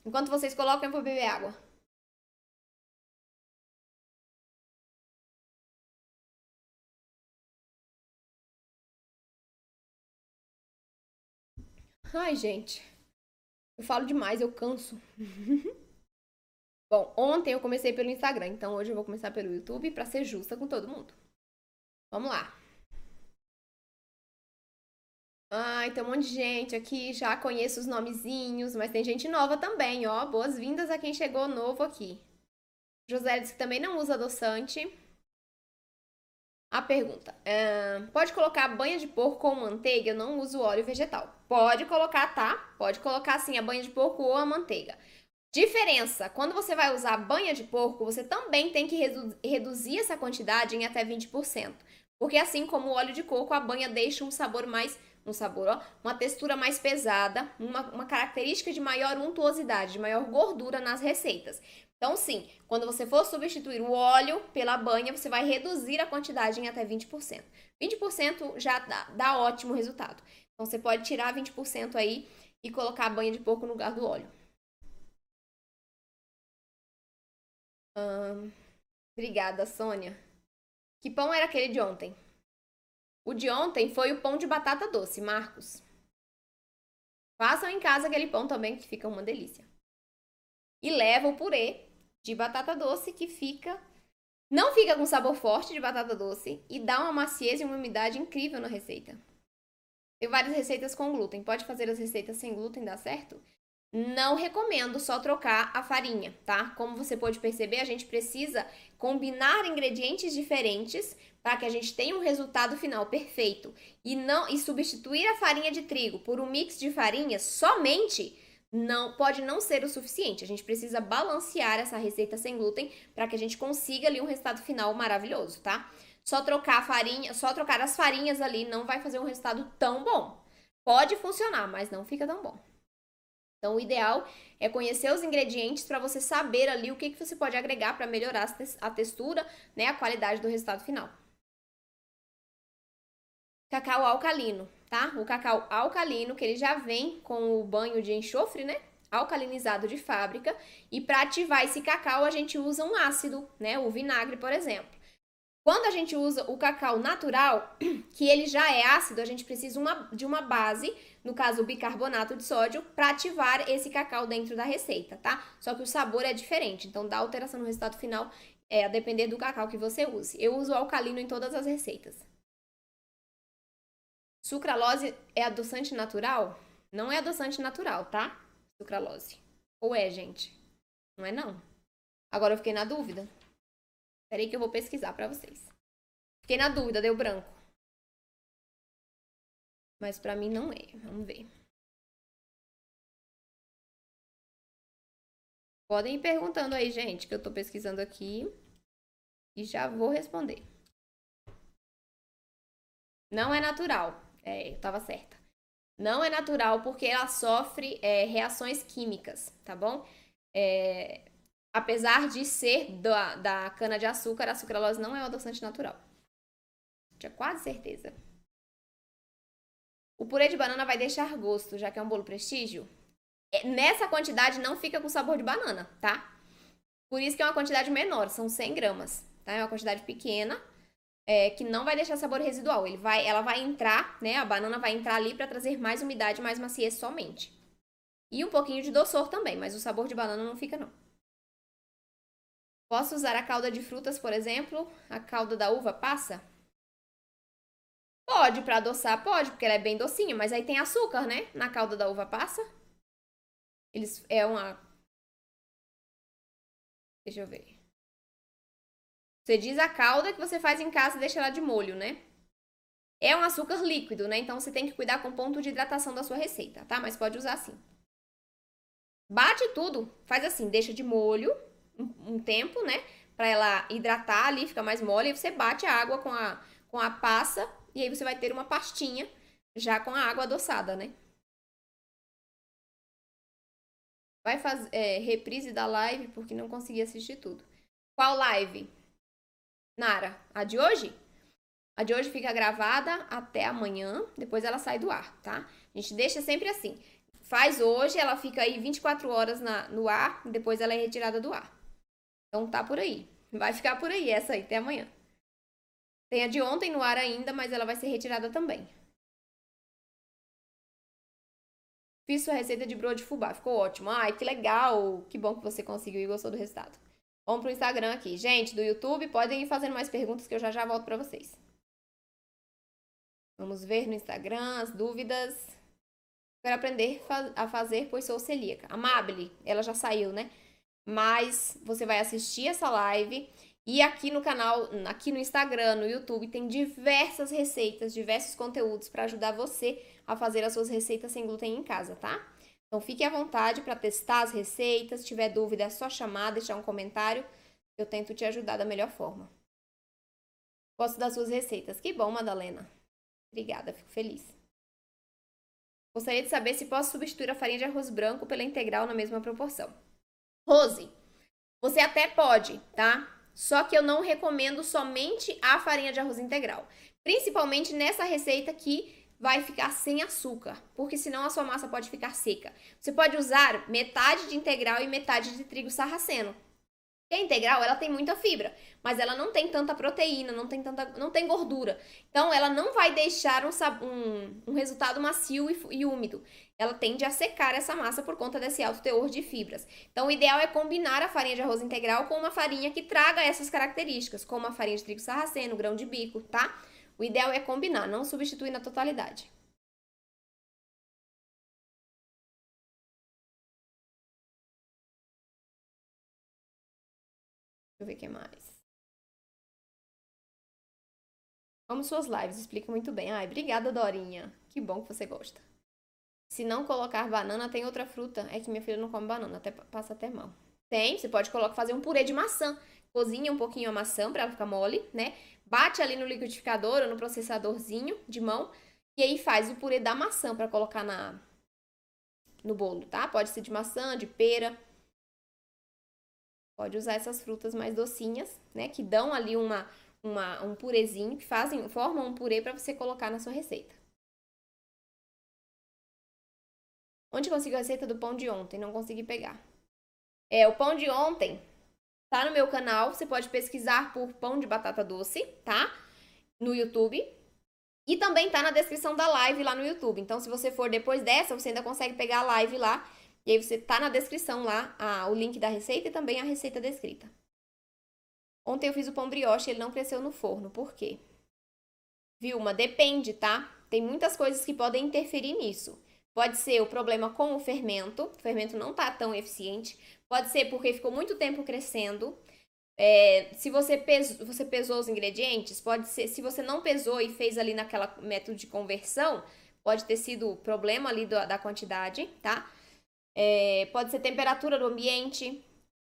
Enquanto vocês colocam, eu vou beber água. Ai, gente. Eu falo demais, eu canso. Bom, ontem eu comecei pelo Instagram, então hoje eu vou começar pelo YouTube pra ser justa com todo mundo. Vamos lá. Ai, tem um monte de gente aqui, já conheço os nomezinhos, mas tem gente nova também, ó. Boas-vindas a quem chegou novo aqui. José disse que também não usa adoçante. A pergunta, pode colocar banha de porco com manteiga? Eu não uso óleo vegetal. Pode colocar, tá? Pode colocar sim a banha de porco ou a manteiga. Diferença, quando você vai usar banha de porco, você também tem que reduzir essa quantidade em até 20%. Porque assim como o óleo de coco, a banha deixa um sabor mais um sabor, ó, uma textura mais pesada, uma característica de maior untuosidade, de maior gordura nas receitas. Então, sim, quando você for substituir o óleo pela banha, você vai reduzir a quantidade em até 20%. 20% já dá ótimo resultado. Então, você pode tirar 20% aí e colocar a banha de porco no lugar do óleo. Obrigada, Sônia. Que pão era aquele de ontem? O de ontem foi o pão de batata doce, Marcos. Façam em casa aquele pão também, que fica uma delícia. E leva o purê de batata doce, que não fica com sabor forte de batata doce e dá uma maciez e uma umidade incrível na receita. Tem várias receitas com glúten. Pode fazer as receitas sem glúten, dá certo? Não recomendo só trocar a farinha, tá? Como você pode perceber, a gente precisa combinar ingredientes diferentes para que a gente tenha um resultado final perfeito. E substituir a farinha de trigo por um mix de farinhas somente pode não ser o suficiente. A gente precisa balancear essa receita sem glúten para que a gente consiga ali um resultado final maravilhoso, tá? Só trocar as farinhas ali não vai fazer um resultado tão bom. Pode funcionar, mas não fica tão bom. Então, o ideal é conhecer os ingredientes para você saber ali o que você pode agregar para melhorar a textura, né, a qualidade do resultado final. Cacau alcalino, tá? O cacau alcalino, que ele já vem com o banho de enxofre, né? Alcalinizado de fábrica. E para ativar esse cacau, a gente usa um ácido, né? O vinagre, por exemplo. Quando a gente usa o cacau natural, que ele já é ácido, a gente precisa de uma base, no caso o bicarbonato de sódio, para ativar esse cacau dentro da receita, tá? Só que o sabor é diferente, então dá alteração no resultado final, a depender do cacau que você use. Eu uso alcalino em todas as receitas. Sucralose é adoçante natural? Não é adoçante natural, tá? Sucralose. Ou é, gente? Não é não. Agora eu fiquei na dúvida. Peraí que eu vou pesquisar pra vocês. Fiquei na dúvida, deu branco. Mas pra mim não é. Vamos ver. Podem ir perguntando aí, gente, que eu tô pesquisando aqui. E já vou responder. Não é natural. Eu tava certa. Não é natural porque ela sofre reações químicas, tá bom? Apesar de ser da cana-de-açúcar, a sucralose não é um adoçante natural. Tinha quase certeza. O purê de banana vai deixar gosto, já que é um bolo prestígio? Nessa quantidade não fica com sabor de banana, tá? Por isso que é uma quantidade menor, são 100 gramas, tá? É uma quantidade pequena, que não vai deixar sabor residual. Ela vai entrar, né? A banana vai entrar ali para trazer mais umidade, mais maciez somente. E um pouquinho de doçor também, mas o sabor de banana não fica, não. Posso usar a calda de frutas, por exemplo? A calda da uva passa? Pode, para adoçar, pode, porque ela é bem docinha, mas aí tem açúcar, né? Na calda da uva passa. Deixa eu ver. Você diz a calda que você faz em casa e deixa ela de molho, né? É um açúcar líquido, né? Então você tem que cuidar com o ponto de hidratação da sua receita, tá? Mas pode usar assim. Bate tudo, faz assim, deixa de molho um tempo, né? Pra ela hidratar ali, fica mais mole. E você bate a água com a passa e aí você vai ter uma pastinha já com a água adoçada, né? Vai fazer reprise da live porque não consegui assistir tudo. Qual live? Nara, a de hoje? A de hoje fica gravada até amanhã, depois ela sai do ar, tá? A gente deixa sempre assim. Faz hoje, ela fica aí 24 horas no ar, depois ela é retirada do ar. Então tá por aí. Vai ficar por aí essa aí, até amanhã. Tem a de ontem no ar ainda, mas ela vai ser retirada também. Fiz sua receita de broa de fubá, ficou ótimo. Ai, que legal! Que bom que você conseguiu e gostou do resultado. Vamos pro Instagram aqui. Gente, do YouTube, podem ir fazendo mais perguntas que eu já volto pra vocês. Vamos ver no Instagram as dúvidas. Quero aprender a fazer, pois sou celíaca. Amable, ela já saiu, né? Mas você vai assistir essa live e aqui no canal, aqui no Instagram, no YouTube, tem diversas receitas, diversos conteúdos para ajudar você a fazer as suas receitas sem glúten em casa, tá? Então fique à vontade para testar as receitas. Se tiver dúvida, é só chamar, deixar um comentário. Eu tento te ajudar da melhor forma. Gosto das suas receitas. Que bom, Madalena. Obrigada, fico feliz. Gostaria de saber se posso substituir a farinha de arroz branco pela integral na mesma proporção. Rose, você até pode, tá? Só que eu não recomendo somente a farinha de arroz integral. Principalmente nessa receita que vai ficar sem açúcar, porque senão a sua massa pode ficar seca. Você pode usar metade de integral e metade de trigo sarraceno. E a integral, ela tem muita fibra, mas ela não tem tanta proteína, não tem gordura. Então, ela não vai deixar um resultado macio e úmido. Ela tende a secar essa massa por conta desse alto teor de fibras. Então, o ideal é combinar a farinha de arroz integral com uma farinha que traga essas características, como a farinha de trigo sarraceno, grão de bico, tá? O ideal é combinar, não substituir na totalidade. Deixa eu ver o que mais. Amo suas lives, explica muito bem. Ai, obrigada, Dorinha. Que bom que você gosta. Se não colocar banana, tem outra fruta. É que minha filha não come banana, passa até mal. Tem, você pode fazer um purê de maçã. Cozinha um pouquinho a maçã para ela ficar mole, né? Bate ali no liquidificador ou no processadorzinho de mão. E aí faz o purê da maçã para colocar no bolo, tá? Pode ser de maçã, de pera. Pode usar essas frutas mais docinhas, né? Que dão ali um purezinho, que formam um purê para você colocar na sua receita. Onde consigo a receita do pão de ontem? Não consegui pegar. O pão de ontem tá no meu canal. Você pode pesquisar por pão de batata doce, tá? No YouTube. E também tá na descrição da live lá no YouTube. Então, se você for depois dessa, você ainda consegue pegar a live lá. E aí você tá na descrição lá o link da receita e também a receita descrita. Ontem eu fiz o pão brioche e ele não cresceu no forno. Por quê? Vilma, depende, tá? Tem muitas coisas que podem interferir nisso. Pode ser o problema com o fermento não tá tão eficiente. Pode ser porque ficou muito tempo crescendo. Se você pesou os ingredientes, pode ser, se você não pesou e fez ali naquela método de conversão, pode ter sido problema ali da quantidade, tá? Pode ser temperatura do ambiente,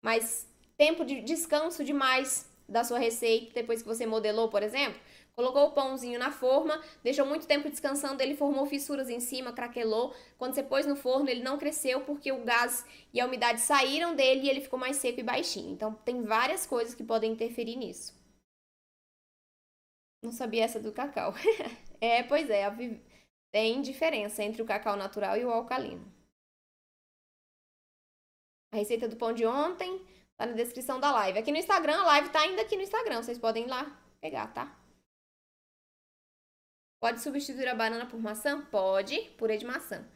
mas tempo de descanso demais da sua receita, depois que você modelou, por exemplo. Colocou o pãozinho na forma, deixou muito tempo descansando, ele formou fissuras em cima, craquelou. Quando você pôs no forno, ele não cresceu porque o gás e a umidade saíram dele e ele ficou mais seco e baixinho. Então, tem várias coisas que podem interferir nisso. Não sabia essa do cacau. Pois é, tem diferença entre o cacau natural e o alcalino. A receita do pão de ontem tá na descrição da live. Aqui no Instagram, a live tá ainda aqui no Instagram, vocês podem ir lá pegar, tá? Pode substituir a banana por maçã? Pode, purê de maçã.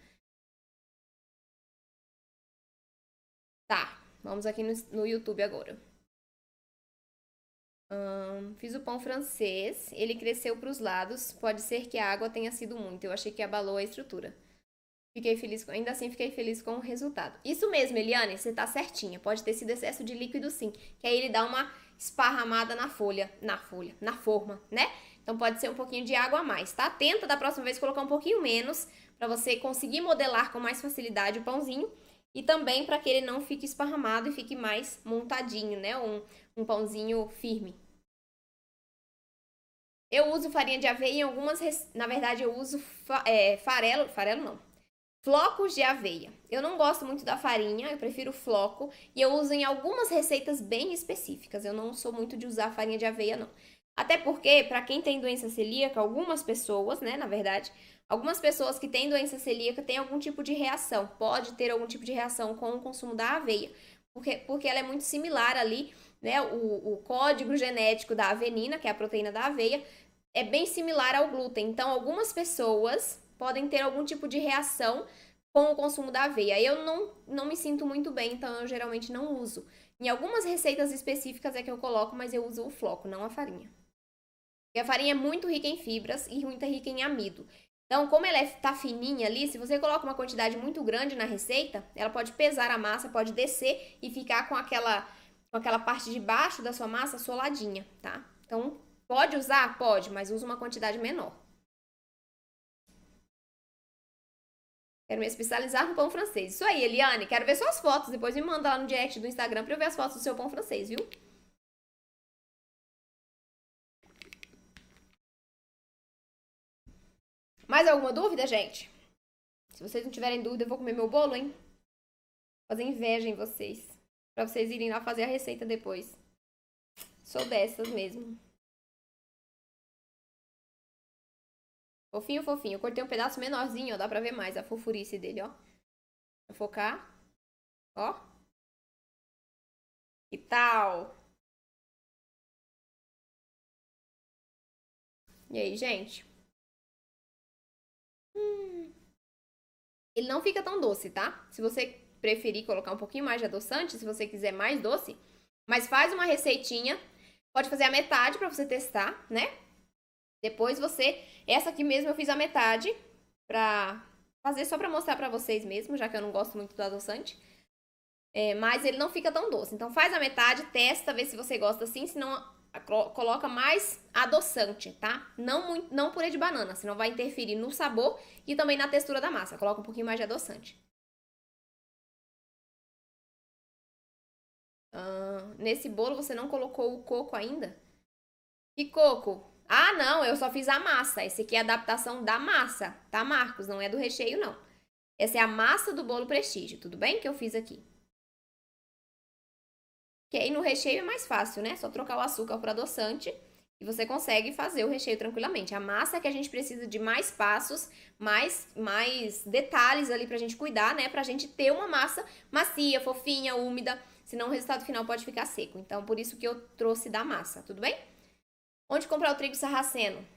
Tá, vamos aqui no YouTube agora. Fiz o pão francês, ele cresceu para os lados. Pode ser que a água tenha sido muito. Eu achei que abalou a estrutura. Ainda assim fiquei feliz com o resultado. Isso mesmo, Eliane, você tá certinha. Pode ter sido excesso de líquido sim, que aí ele dá uma esparramada na forma, né? Então pode ser um pouquinho de água a mais, tá? Tenta da próxima vez colocar um pouquinho menos para você conseguir modelar com mais facilidade o pãozinho e também para que ele não fique esparramado e fique mais montadinho, né? Um pãozinho firme. Eu uso farinha de aveia em algumas... Na verdade, eu uso farelo não. Flocos de aveia. Eu não gosto muito da farinha, eu prefiro floco. E eu uso em algumas receitas bem específicas. Eu não sou muito de usar farinha de aveia, não. Até porque, para quem tem doença celíaca, algumas pessoas, né, na verdade, algumas pessoas que têm doença celíaca têm algum tipo de reação. Pode ter algum tipo de reação com o consumo da aveia. Porque ela é muito similar ali, né? O código genético da avenina, que é a proteína da aveia, é bem similar ao glúten. Então, algumas pessoas podem ter algum tipo de reação com o consumo da aveia. Eu não me sinto muito bem, então eu geralmente não uso. Em algumas receitas específicas é que eu coloco, mas eu uso o floco, não a farinha. Porque a farinha é muito rica em fibras e muito rica em amido. Então, como ela tá fininha ali, se você coloca uma quantidade muito grande na receita, ela pode pesar a massa, pode descer e ficar com aquela parte de baixo da sua massa soladinha, tá? Então, pode usar? Pode, mas usa uma quantidade menor. Quero me especializar no pão francês. Isso aí, Eliane. Quero ver suas fotos. Depois me manda lá no direct do Instagram pra eu ver as fotos do seu pão francês, viu? Mais alguma dúvida, gente? Se vocês não tiverem dúvida, eu vou comer meu bolo, hein? Fazer inveja em vocês. Pra vocês irem lá fazer a receita depois. Sou dessas mesmo. Fofinho, fofinho. Eu cortei um pedaço menorzinho, ó. Dá pra ver mais a fofurice dele, ó. Vou focar. Ó. Que tal? E aí, gente? Ele não fica tão doce, tá? Se você preferir colocar um pouquinho mais de adoçante, se você quiser mais doce, mas faz uma receitinha. Pode fazer a metade pra você testar, né? Depois você... Essa aqui mesmo eu fiz a metade pra fazer só pra mostrar pra vocês mesmo, já que eu não gosto muito do adoçante. Mas ele não fica tão doce. Então faz a metade, testa, vê se você gosta assim, senão coloca mais adoçante, tá? Não purê de banana, senão vai interferir no sabor e também na textura da massa. Coloca um pouquinho mais de adoçante. Nesse bolo você não colocou o coco ainda? Que coco? Ah, não, eu só fiz a massa. Esse aqui é a adaptação da massa, tá, Marcos? Não é do recheio, não. Essa é a massa do bolo Prestígio, tudo bem? Que eu fiz aqui. Que aí no recheio é mais fácil, né? Só trocar o açúcar por adoçante e você consegue fazer o recheio tranquilamente. A massa é que a gente precisa de mais passos, mais detalhes ali pra gente cuidar, né? Pra gente ter uma massa macia, fofinha, úmida, senão o resultado final pode ficar seco. Então, por isso que eu trouxe da massa, tudo bem? Onde comprar o trigo sarraceno?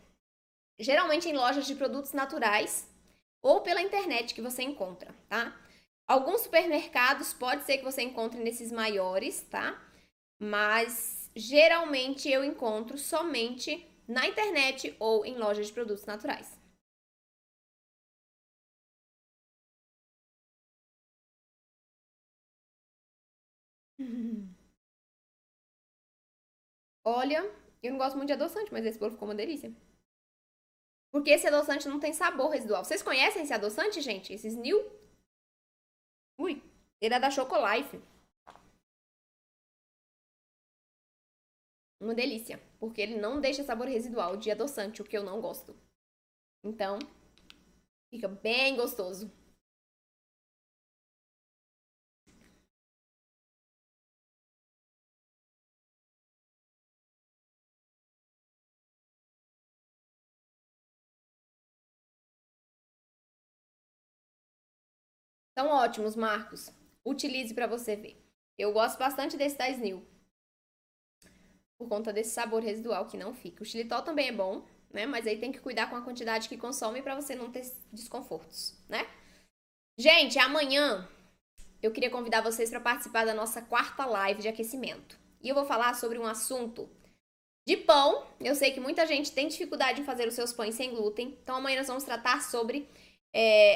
Geralmente em lojas de produtos naturais ou pela internet que você encontra, tá? Alguns supermercados pode ser que você encontre nesses maiores, tá? Mas geralmente eu encontro somente na internet ou em lojas de produtos naturais. Olha, eu não gosto muito de adoçante, mas esse bolo ficou uma delícia. Porque esse adoçante não tem sabor residual. Vocês conhecem esse adoçante, gente? Esses New? Ui, ele é da Chocolife. Uma delícia, porque ele não deixa sabor residual de adoçante, o que eu não gosto. Então, fica bem gostoso. São ótimos, Marcos. Utilize para você ver. Eu gosto bastante desse da Snil. Por conta desse sabor residual que não fica. O xilitol também é bom, né? Mas aí tem que cuidar com a quantidade que consome para você não ter desconfortos, né? Gente, amanhã eu queria convidar vocês para participar da nossa quarta live de aquecimento. E eu vou falar sobre um assunto de pão. Eu sei que muita gente tem dificuldade em fazer os seus pães sem glúten. Então amanhã nós vamos tratar sobre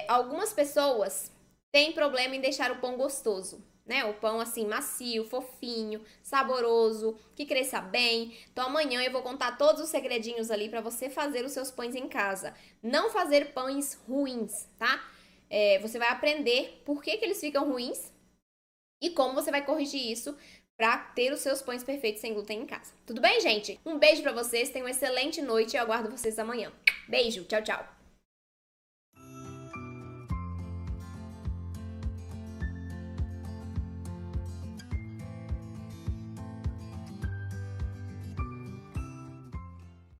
algumas pessoas têm problema em deixar o pão gostoso, né? O pão assim macio, fofinho, saboroso, que cresça bem. Então amanhã eu vou contar todos os segredinhos ali para você fazer os seus pães em casa. Não fazer pães ruins, tá? Você vai aprender por que eles ficam ruins e como você vai corrigir isso para ter os seus pães perfeitos sem glúten em casa. Tudo bem, gente? Um beijo para vocês, tenham uma excelente noite e eu aguardo vocês amanhã. Beijo, tchau, tchau.